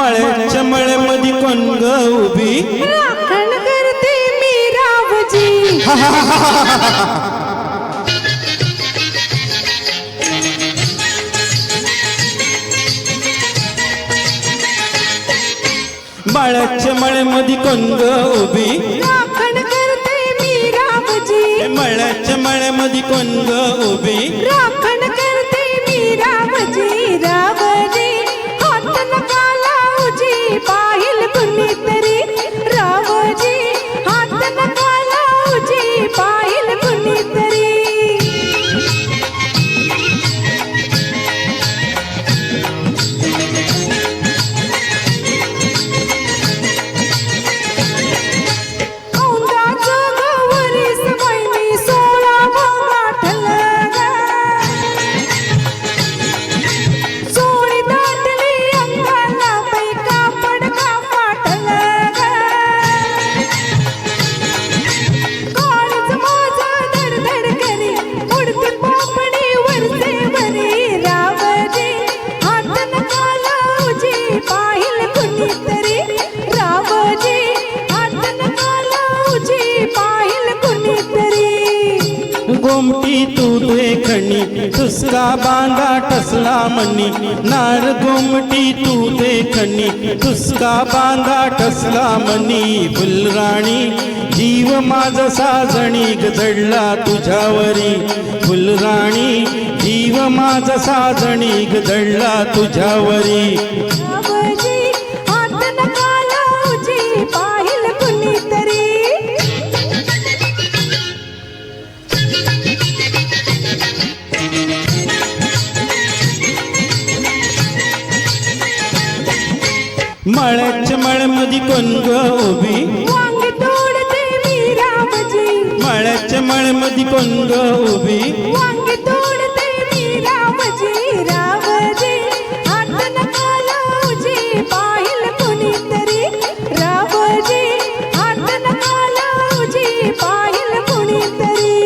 मळ्याच्या मळ्यामध्ये कोण ग उभी राखण करते मी रावजी मळ्याच्या मळ्यामध्ये कोण ग उभी राखण करते मी रावजी मळ्याच्या मळ्यामध्ये कोण ग उभी राखण करते मी रावजी रावजी हात नका लावजी पाहिल कुणीतरी रावजी हात नका लावजी पाहिल कुणीतरी गोमटी तू देखणी तुसका बांधा टसला मनी नार गोमटी तू देखणी तुसका बांधा टसला मनी फुलराणी जीव माझा साजणी गजडला तुझ्यावरी फुलराणी जीव माझा साजणी गजडला तुझ्यावरी मळ्याच्या मळ्यामध्ये कोण ग उभी वांगी तोडते मी रावजी मळ्याच्या मळ्यामध्ये कोण ग उभी वांगी तोडते मी रावजी रावजी हात नका लावजी पाहिल कुणीतरी रावजी हात नका लावजी पाहिल कुणीतरी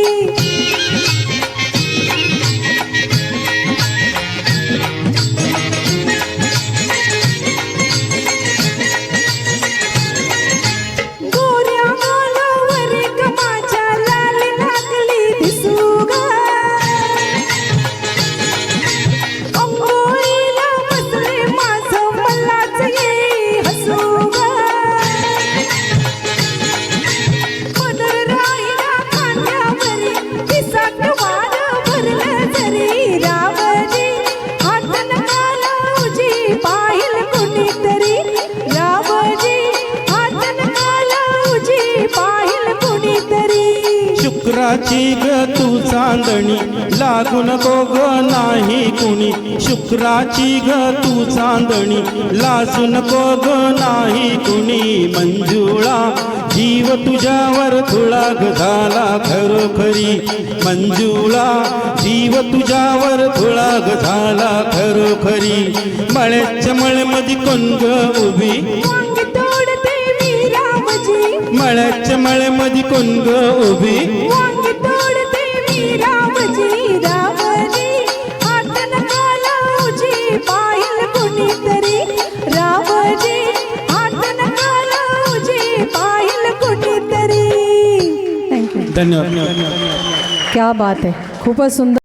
शुक्राची ग तू चांदणी लागू नको ग नाही कुणी शुक्राची ग तू चांदणी लाजू नको ग नाही कुणी मंजुळा जीव तुझ्यावर थोडा ग झाला खरोखरी मंजुळा जीव तुझ्यावर थोडा ग झाला खरोखरी मळ्याच्या मळ्यामध्ये कोण ग उभी मळ्याच्या मळ्यामध्ये कोण ग उभी वांगी तोडते मी रावजी रावजी हात नका लावजी पाहिल कुणीतरी रावजी हात नका लावजी पाहिल कुणीतरी. धन्यवाद. क्या बात है, खूपच सुंदर.